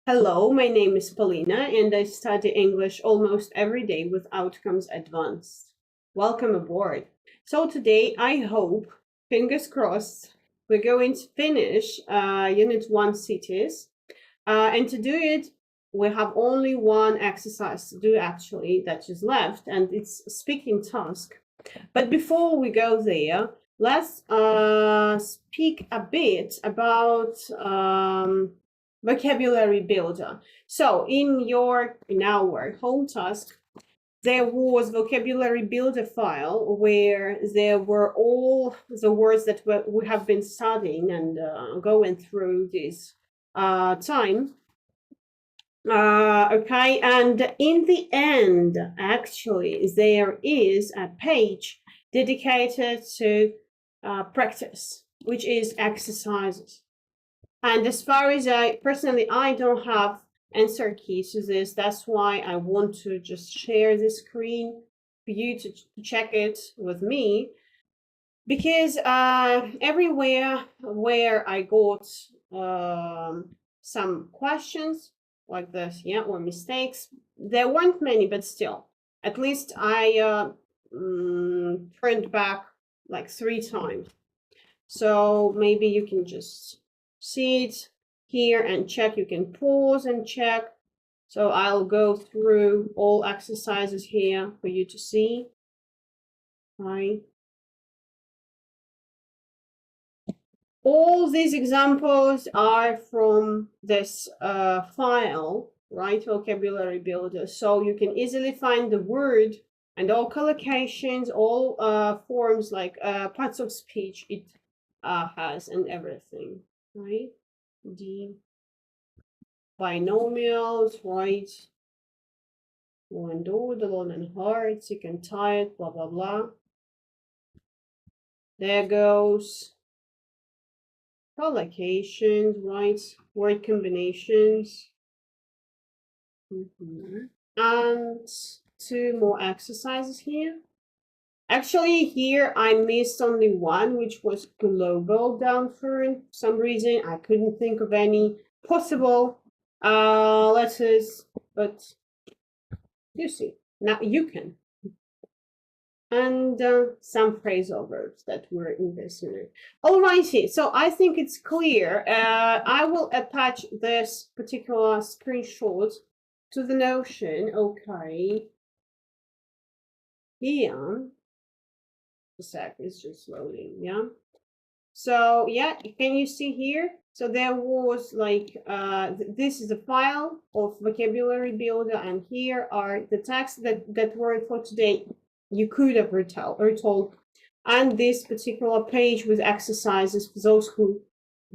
Hello, my name is Paulina and I study English almost every day with Outcomes Advanced. Welcome aboard. So today I hope, fingers crossed, we're going to finish Unit 1 cities. And to do it, we have only one exercise to do actually that is left, and it's a speaking task. But before we go there, let's speak a bit about vocabulary builder. So in our home task, there was vocabulary builder file where there were all the words that we have been studying and going through this time. Okay, and in the end, actually, there is a page dedicated to practice, which is exercises. And as far as I don't have answer keys to this. That's why I want to just share the screen for you to check it with me. Because everywhere where I got some questions like this, yeah, or mistakes, there weren't many, but still, at least I turned back like 3 times. So maybe you can just see it here and check. You can pause and check. So I'll go through all exercises here for you to see. Right. All these examples are from this file, right? Vocabulary builder. So you can easily find the word and all collocations, all forms like parts of speech it has and everything, right? The binomials, right? One door, the learnenglish, sick and tired, blah, blah, blah. There goes collocations, right? Word combinations. And 2 more exercises here. Actually, here I missed only one, which was global down for some reason. I couldn't think of any possible letters, but you see, now you can. And some phrasal verbs that were in this unit. Alrighty, so I think it's clear. I will attach this particular screenshot to the Notion. Okay. Here. A sec, it's just loading, yeah. So yeah, can you see here? So there was like this is a file of vocabulary builder, and here are the texts that were for today. You could have retold, and this particular page with exercises for those who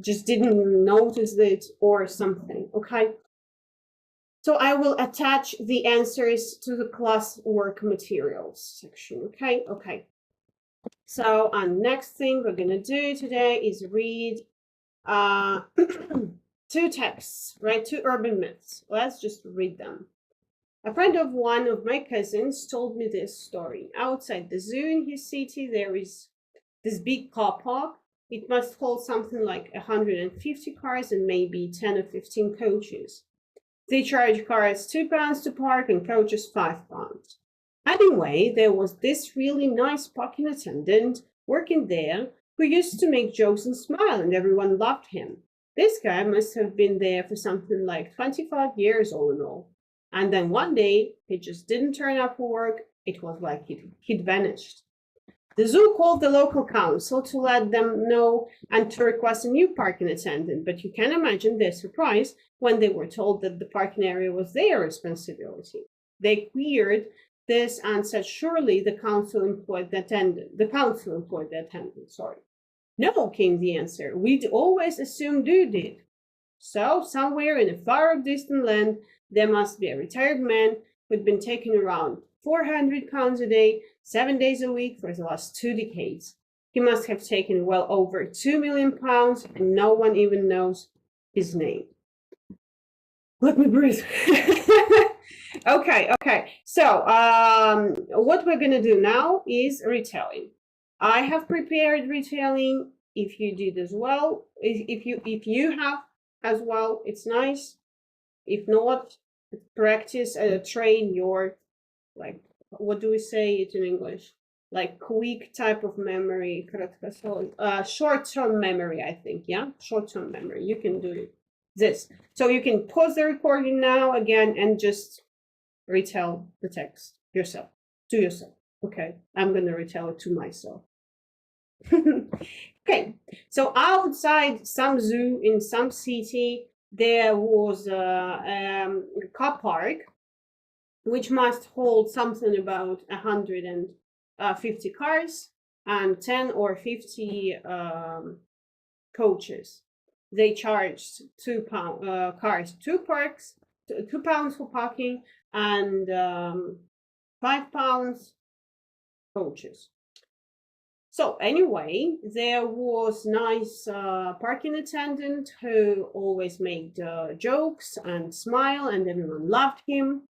just didn't notice it or something. Okay. So I will attach the answers to the class work materials section. Okay. Okay. So next thing we're gonna do today is read 2 texts, right? 2 urban myths. Let's just read them. A friend of one of my cousins told me this story. Outside the zoo in his city, there is this big car park. It must hold something like 150 cars and maybe 10 or 15 coaches. They charge cars £2 to park and coaches £5. Anyway, there was this really nice parking attendant working there who used to make jokes and smile, and everyone loved him. This guy must have been there for something like 25 years all in all. And then one day, he just didn't turn up for work. It was like he'd vanished. The zoo called the local council to let them know and to request a new parking attendant, but you can imagine their surprise when they were told that the parking area was their responsibility. They queried this and said surely the council employed the attendant. Sorry. No, came the answer. We'd always assumed you did. So somewhere in a far distant land, there must be a retired man who'd been taking around 400 pounds a day, 7 days a week for the last 2 decades. He must have taken well over 2 million pounds, and no one even knows his name. Let me breathe. Okay. So what we're gonna do now is retelling. I have prepared retelling. If you did as well, if you have as well, it's nice. If not, practice train your, like, what do we say it in English? Like quick type of memory, short-term memory, I think. Yeah, short-term memory. You can do this. So you can pause the recording now again and just retell the text yourself, to yourself. Okay, I'm gonna retell it to myself. Okay, so outside some zoo in some city, there was a car park, which must hold something about 150 cars and 10 or 50 coaches. They charged £2 £2 for parking, and £5 coaches. So anyway, there was nice parking attendant who always made jokes and smile, and everyone loved him.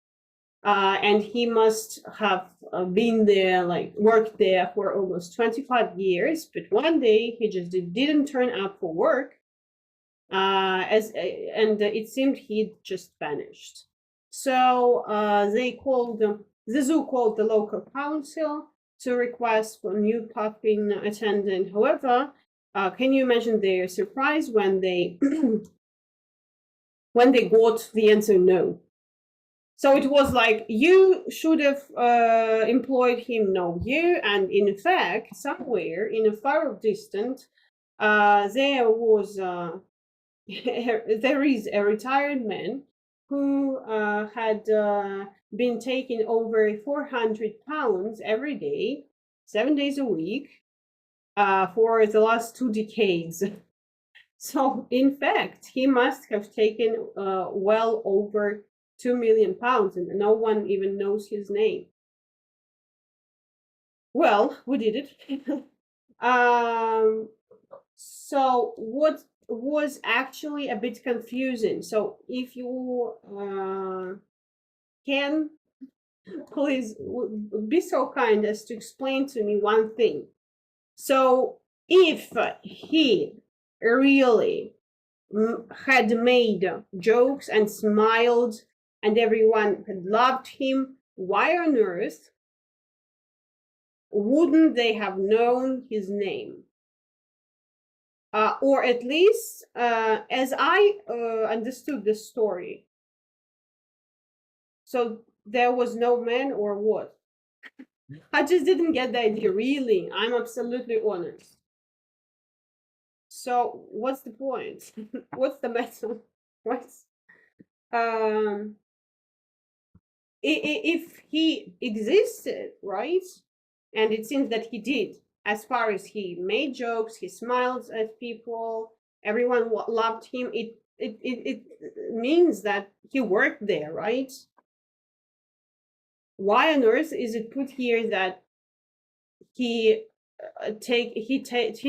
And he must have been there, like worked there for almost 25 years. But one day he just didn't turn up for work, and it seemed he'd just vanished. So the zoo called the local council to request for a new parking attendant. However, can you imagine their surprise when they when they got the answer no? So it was like, you should have employed him, no you. And in fact, somewhere in a far distant, there was there is a retired man who had been taking over 400 pounds every day, 7 days a week, for the last 2 decades. So in fact, he must have taken well over 2 million pounds, and no one even knows his name. Well, we did it. So what was actually a bit confusing. So if you can, please be so kind as to explain to me one thing. So if he really had made jokes and smiled and everyone had loved him, why on earth wouldn't they have known his name? Or at least, as I understood the story. So there was no man, or what? I just didn't get the idea, really. I'm absolutely honest. So what's the point? What's the matter? Right? If he existed, right? And it seems that he did. As far as he made jokes, he smiled at people, everyone loved him. It means that he worked there, right? Why on earth is it put here that he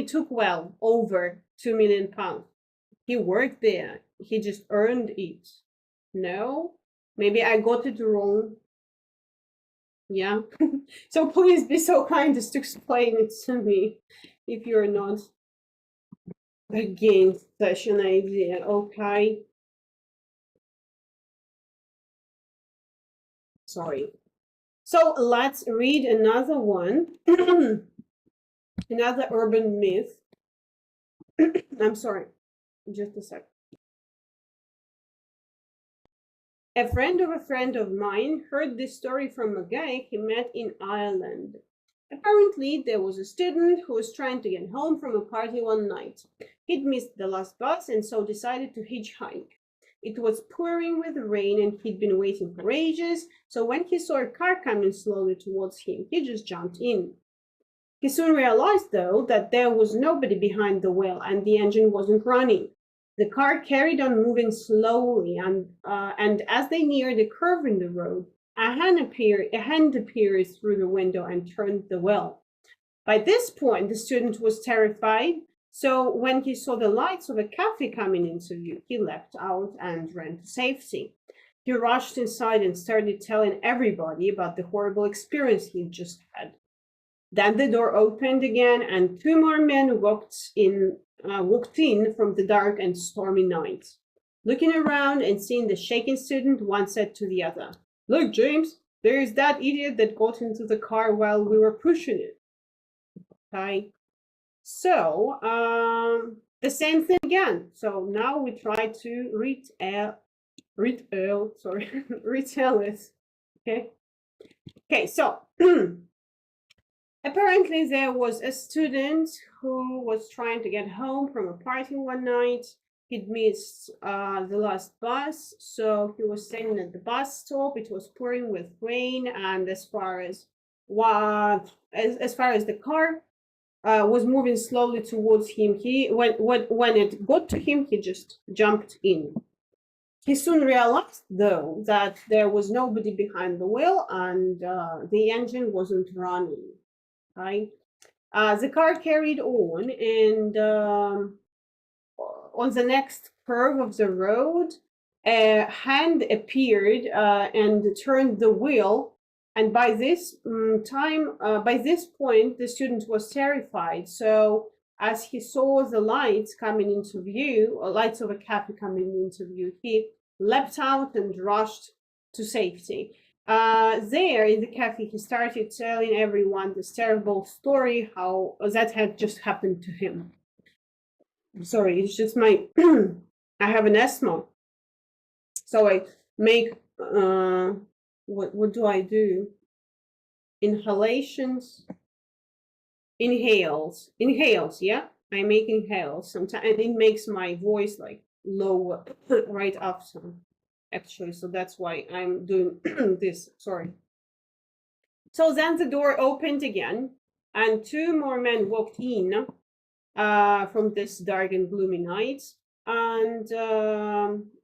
took well over 2 million pounds? He worked there. He just earned it. No, maybe I got it wrong. Yeah. So please be so kind as to explain it to me if you're not against such an idea. Okay. Sorry. So let's read another one. Another urban myth. I'm sorry, just a sec. A friend of mine heard this story from a guy he met in Ireland. Apparently, there was a student who was trying to get home from a party one night. He'd missed the last bus and so decided to hitchhike. It was pouring with rain and he'd been waiting for ages, so when he saw a car coming slowly towards him, he just jumped in. He soon realized, though, that there was nobody behind the wheel and the engine wasn't running. The car carried on moving slowly, and as they neared a curve in the road, a hand appeared through the window and turned the wheel. By this point, the student was terrified, so when he saw the lights of a cafe coming into view, he leapt out and ran to safety. He rushed inside and started telling everybody about the horrible experience he'd just had. Then the door opened again, and 2 more men walked in from the dark and stormy night. Looking around and seeing the shaken student, one said to the other, "Look, James, there is that idiot that got into the car while we were pushing it." Okay, so the same thing again. So now we try to retell it. Okay, so apparently there was a student who was trying to get home from a party one night. He'd missed the last bus, so he was standing at the bus stop. It was pouring with rain, and as far as the car was moving slowly towards him, when it got to him, he just jumped in. He soon realized, though, that there was nobody behind the wheel and the engine wasn't running. Right? The car carried on, and on the next curve of the road, a hand appeared and turned the wheel. And by this point, the student was terrified. So as he saw the lights coming into view, or lights of a cafe coming into view, he leapt out and rushed to safety. There in the cafe, he started telling everyone this terrible story, how that had just happened to him. Sorry, it's just my I have an asthma, so I make what do I do? Inhalations, inhales, yeah, I make inhales sometimes, and it makes my voice like lower right after, actually, so that's why I'm doing this. Sorry. So then the door opened again, and two more men walked in from this dark and gloomy night. And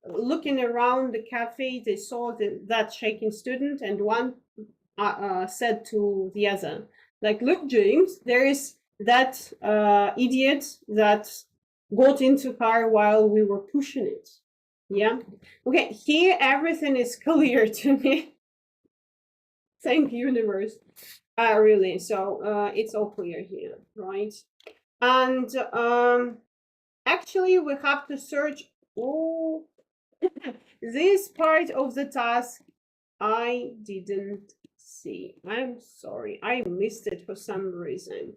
looking around the cafe, they saw that shaking student, and one said to the other, like, "Look, James, there is that idiot that got into car while we were pushing it." Yeah. Okay, here everything is clear to me. Thank you, universe. Really, so it's all clear here, right? And actually we have to search. Oh, this part of the task I didn't see. I'm sorry, I missed it for some reason.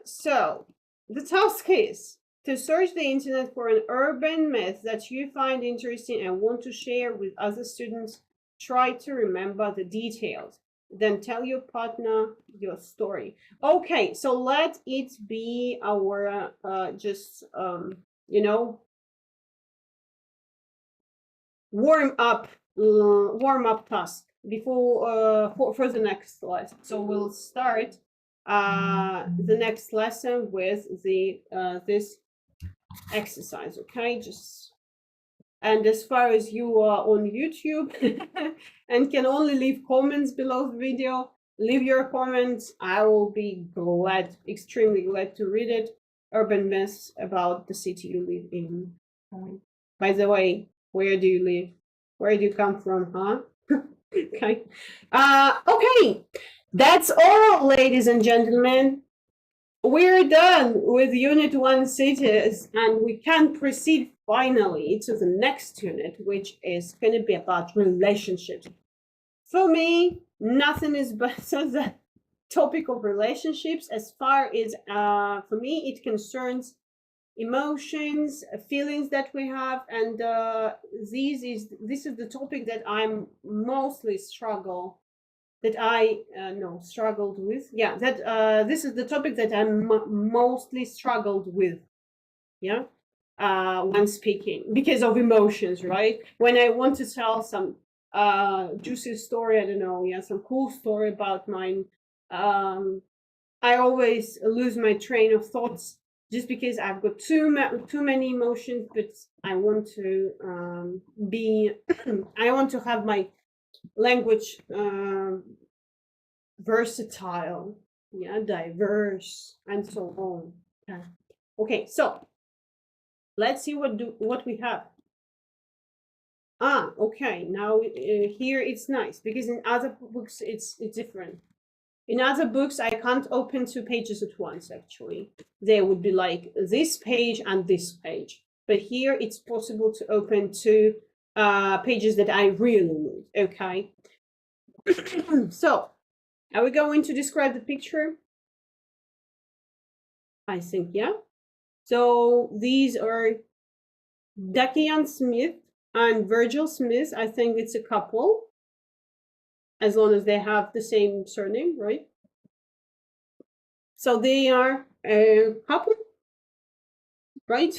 So the task is to search the internet for an urban myth that you find interesting and want to share with other students. Try to remember the details. Then tell your partner your story. Okay, so let it be our warm up task before for the next lesson. So we'll start the next lesson with the this exercise. Okay, and as far as you are on YouTube and can only leave comments below the video, leave your comments. I will be extremely glad to read it. Urban myths about the city you live in. By the way, where do you live? Where do you come from, huh? Okay. Okay, that's all, ladies and gentlemen. We're done with Unit 1 cities, and we can proceed finally to the next unit, which is going to be about relationships. For me, nothing is better than topic of relationships, as far as for me it concerns emotions, feelings that we have, and this is the topic that I'm mostly struggled with. Yeah, that this is the topic that I'm mostly struggled with. Yeah, when speaking, because of emotions, right? When I want to tell some juicy story, I don't know, yeah, some cool story about mine, I always lose my train of thoughts just because I've got too many emotions. But I want to I want to have my language versatile, yeah, diverse, and so on. Okay, so let's see what we have. Okay, now here it's nice, because in other books it's different. In other books, I can't open two pages at once, actually. There would be like this page and this page. but here it's possible to open two pages that I really need, okay? So, are we going to describe the picture? I think, yeah. So these are Dakian Smith and Virgil Smith. I think it's a couple, as long as they have the same surname, right? So they are a couple, right?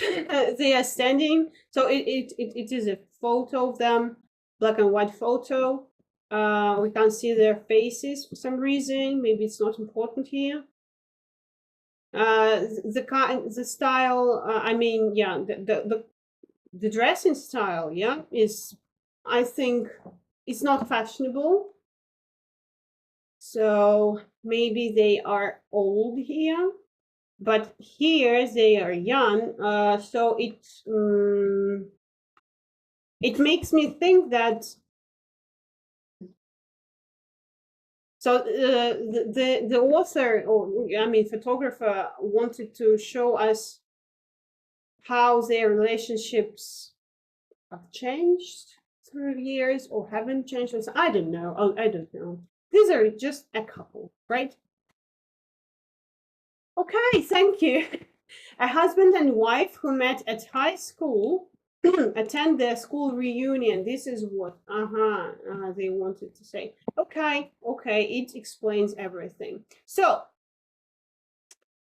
They are standing. So it is a photo of them, black and white photo. We can't see their faces for some reason. Maybe it's not important here. The style. I mean, yeah, the dressing style, yeah, is, I think, it's not fashionable. So maybe they are old here, but here they are young. So it makes me think that. So the author, or I mean photographer, wanted to show us how their relationships have changed through years or haven't changed. I don't know. Oh, I don't know. These are just a couple, right? Okay, thank you. A husband and wife who met at high school attend their school reunion. This is what they wanted to say. Okay, it explains everything. So,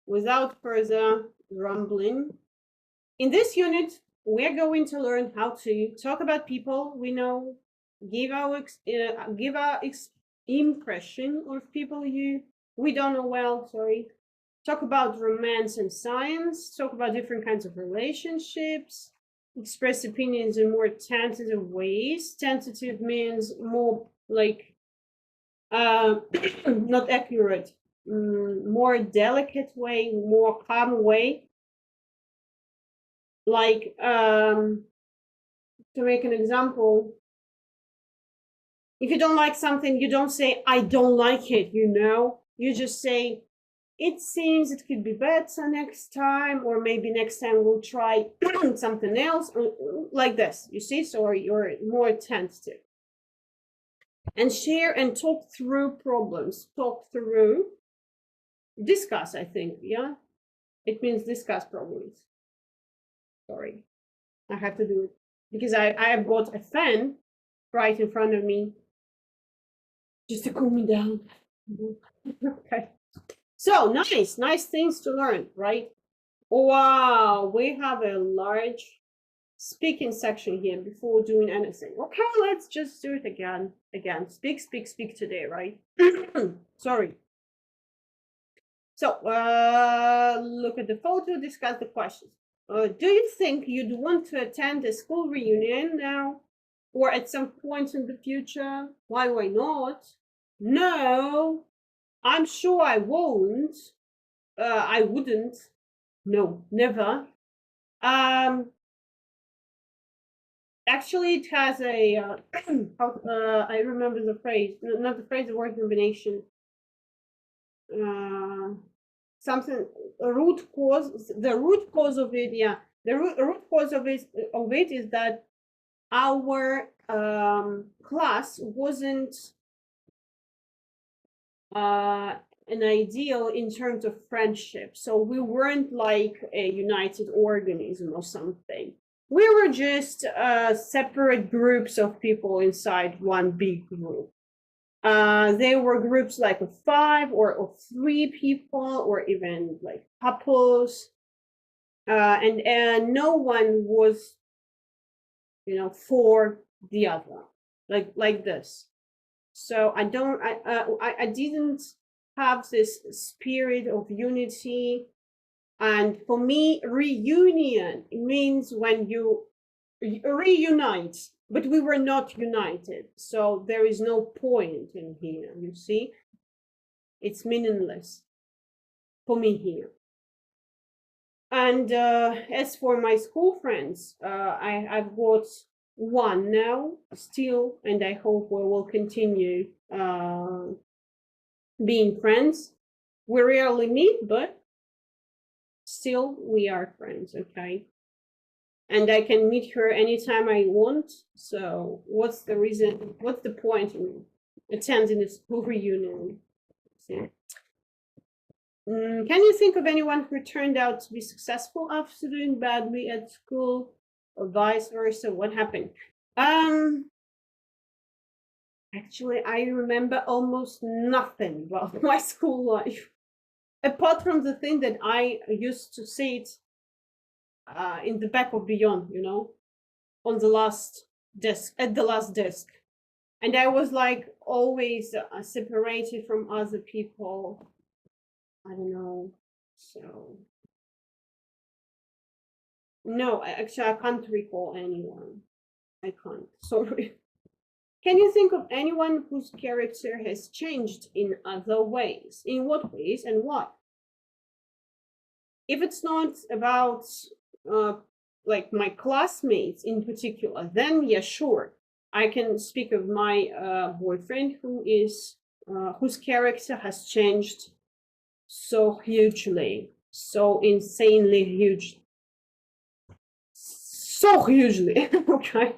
without further rumbling, in this unit, we're going to learn how to talk about people we know, give our impression of people we don't know well, sorry. Talk about romance and science, talk about different kinds of relationships, express opinions in more tentative ways. Tentative means more like not accurate, more delicate way, more calm way. Like, to make an example, if you don't like something, you don't say, I don't like it, you know? You just say, it seems it could be better next time, or maybe next time we'll try something else, like this, you see? So you're more tentative. And share and talk through problems. Talk through, discuss, I think, yeah? It means discuss problems. Sorry, I have to do it because I have got a fan right in front of me just to cool me down. Okay. So nice things to learn, right? Wow, we have a large speaking section here before doing anything. Okay, let's just do it again. Speak today, right? Sorry. So, look at the photo, discuss the questions. Do you think you'd want to attend a school reunion now? Or at some point in the future? Why not? No, I'm sure I won't. I wouldn't. No, never. Actually, it has a, I remember the phrase, not the phrase, the word combination. Something, a root cause, the root cause of it, yeah. The root cause of it is that our class wasn't an ideal in terms of friendship. So we weren't like a united organism or something. We were just separate groups of people inside one big group. There were groups like of 5 or of 3 people, or even like couples, and no one was, for the other, like this. So I didn't have this spirit of unity. And for me, reunion means when you reunite, but we were not united. So there is no point in here, you see? It's meaningless for me here. And as for my school friends, I've got one now still, and I hope we will continue being friends. We rarely meet, but still we are friends, okay? and I can meet her anytime I want. So what's the reason? What's the point in attending a school reunion? See? Can you think of anyone who turned out to be successful after doing badly at school, or vice versa? What happened? Actually, I remember almost nothing about my school life, apart from the thing that I used to sit in the back of Beyond, you know, on the last desk, at the last desk. And I was like always separated from other people. I don't know. So, no, actually, I can't recall anyone. I can't. Sorry. Can you think of anyone whose character has changed in other ways? In what ways and why? If it's not about like my classmates in particular, then yeah, sure. I can speak of my boyfriend who is whose character has changed so hugely, so insanely huge, so hugely. Okay.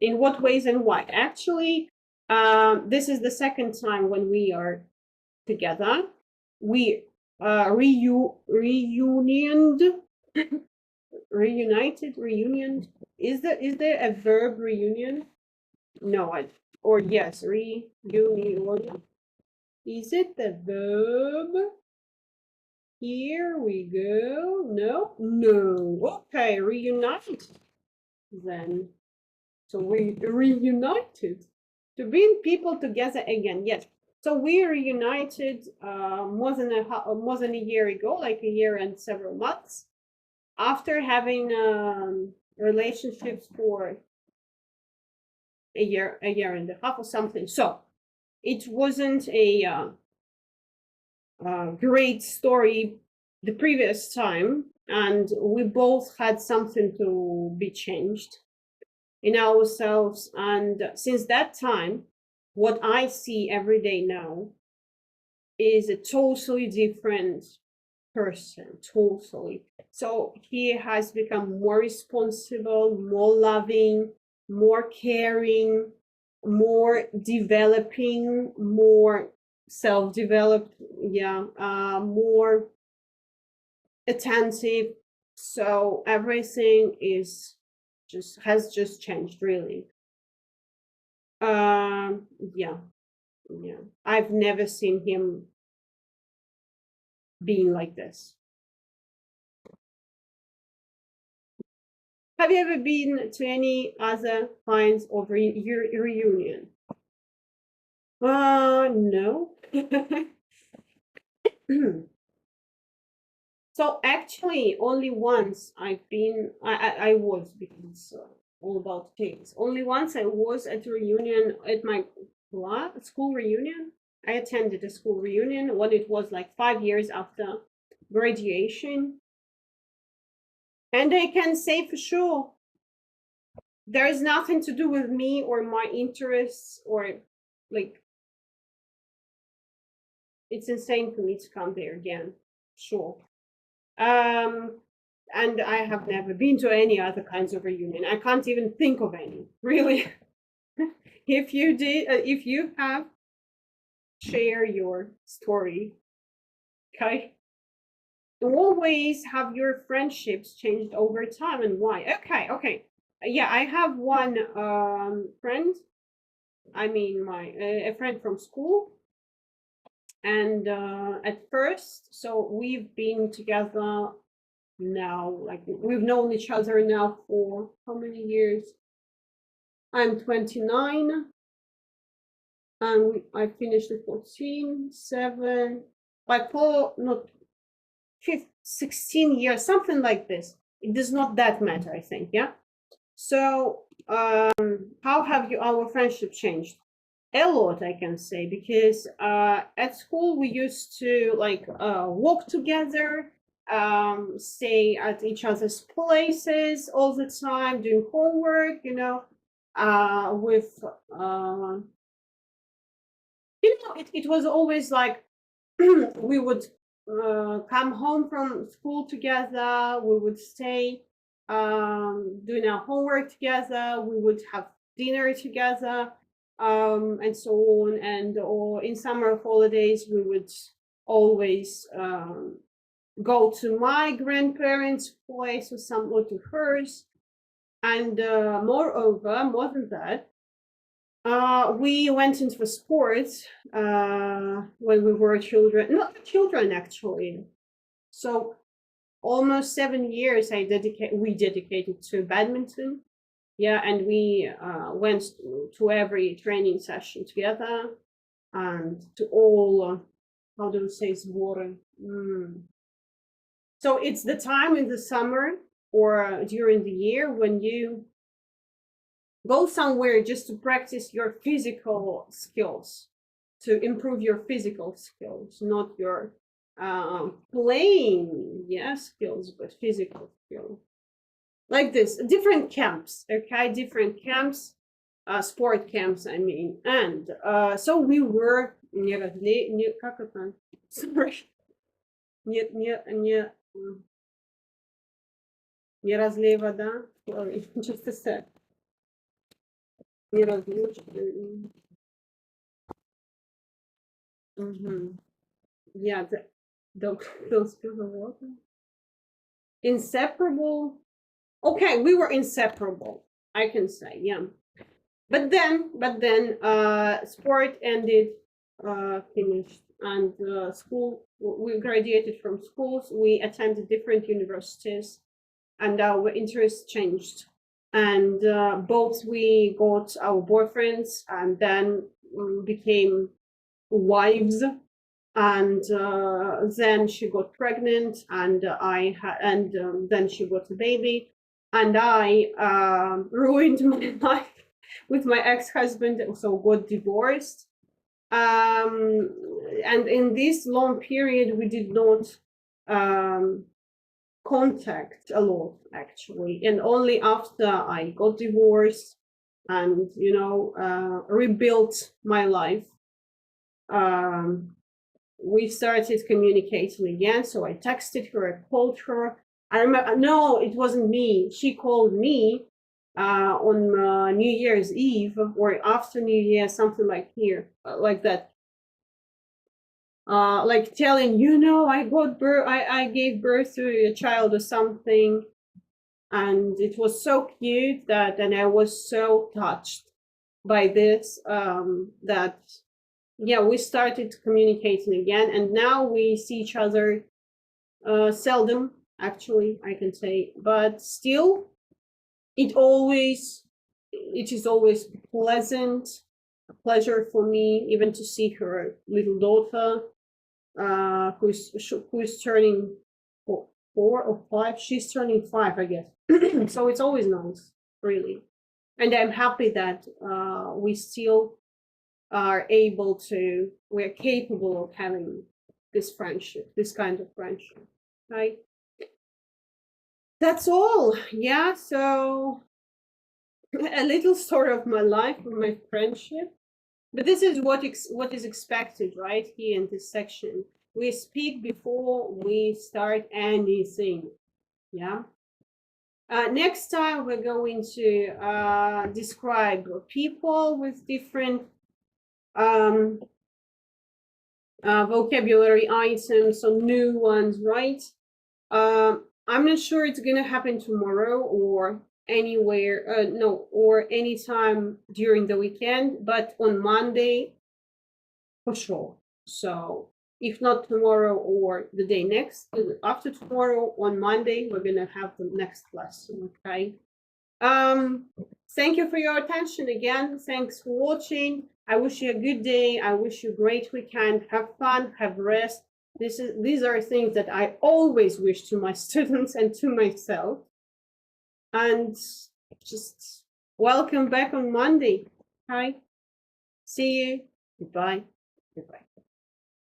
In what ways and why? Actually, this is the second time when we are together. We reunioned, reunited, reunion. Is there a verb reunion? No, or yes, reunion. Is it the verb? Here we go. No, no. Okay, reunite then. So we reunited to bring people together again. Yes. So we reunited more than a year ago, like a year and several months, after having relationships for a year and a half or something. So it wasn't a great story the previous time, and we both had something to be changed in ourselves. And since that time, what I see every day now is a totally different person, totally. So he has become more responsible, more loving, more caring, more developing, more self-developed, yeah, more attentive. So everything is has just changed, really. Yeah, yeah. I've never seen him being like this. Have you ever been to any other kinds of reunion? No. So actually, only once I've been. I was, because it's all about kids. Only once I was at a reunion at my school reunion. I attended a school reunion when it was like 5 years after graduation. And I can say for sure, there is nothing to do with me or my interests, or like, it's insane for me to come there again. Sure. And I have never been to any other kinds of reunion. I can't even think of any, really. If you did, if you have, share your story. Okay. In what ways have your friendships changed over time, and why? Okay. Yeah, I have one friend. I mean, a friend from school. And at first, so we've been together now, like we've known each other now for how many years? I'm 29, and I finished at 14, 7, like not 16 years, something like this. It does not that matter, I think, yeah? So, how have our friendship changed? A lot, I can say, because at school we used to like walk together, stay at each other's places all the time, doing homework, you know, with it was always like we would come home from school together. We would stay doing our homework together. We would have dinner together, and so on. And or in summer holidays, we would always go to my grandparents' place or to hers. And moreover, more than that, we went into sports when we were children, not children actually. So almost 7 years we dedicated to badminton. Yeah, and we went to every training session together and to all, how do you say, sbory? So it's the time in the summer or during the year when you go somewhere just to practice your physical skills, to improve your physical skills, not your playing skills, but physical skills. Like this, different camps, okay, different camps, sport camps, I mean. And so we were sorry, не разлей вода, sorry, just a sec. Yeah, don't spill the water. Inseparable. Okay, we were inseparable, I can say, yeah. But then, sport ended, finished, and school. We graduated from schools. We attended different universities, and our interests changed. And both we got our boyfriends, and then became wives. And then she got pregnant, and then she got a baby, and I ruined my life with my ex-husband, also got divorced. And in this long period, we did not contact a lot, actually. And only after I got divorced and, rebuilt my life, we started communicating again. So I texted her, I called her. I remember, no, it wasn't me. She called me on New Year's Eve or after New Year, something like like that. Like telling, I gave birth to a child or something. And it was so cute and I was so touched by this, that, yeah, we started communicating again, and now we see each other seldom, actually, I can say, but still, it is always a pleasure for me, even to see her little daughter, who is turning 4 or 5. She's turning 5, I guess. So it's always nice, really, and I'm happy that we still we're capable of having this friendship, this kind of friendship, right? That's all. Yeah, so a little story of my life, of my friendship. But this is what is expected, right, here in this section. We speak before we start anything, yeah? Next time, we're going to describe people with different vocabulary items, so new ones, right? I'm not sure it's gonna happen tomorrow or anywhere, or anytime during the weekend, but on Monday for sure. So if not tomorrow or the day next, after tomorrow, on Monday, we're gonna have the next lesson, okay? Thank you for your attention again. Thanks for watching. I wish you a good day. I wish you a great weekend. Have fun, have rest. These are things that I always wish to my students and to myself. And just welcome back on Monday. Hi. See you. Goodbye. Goodbye.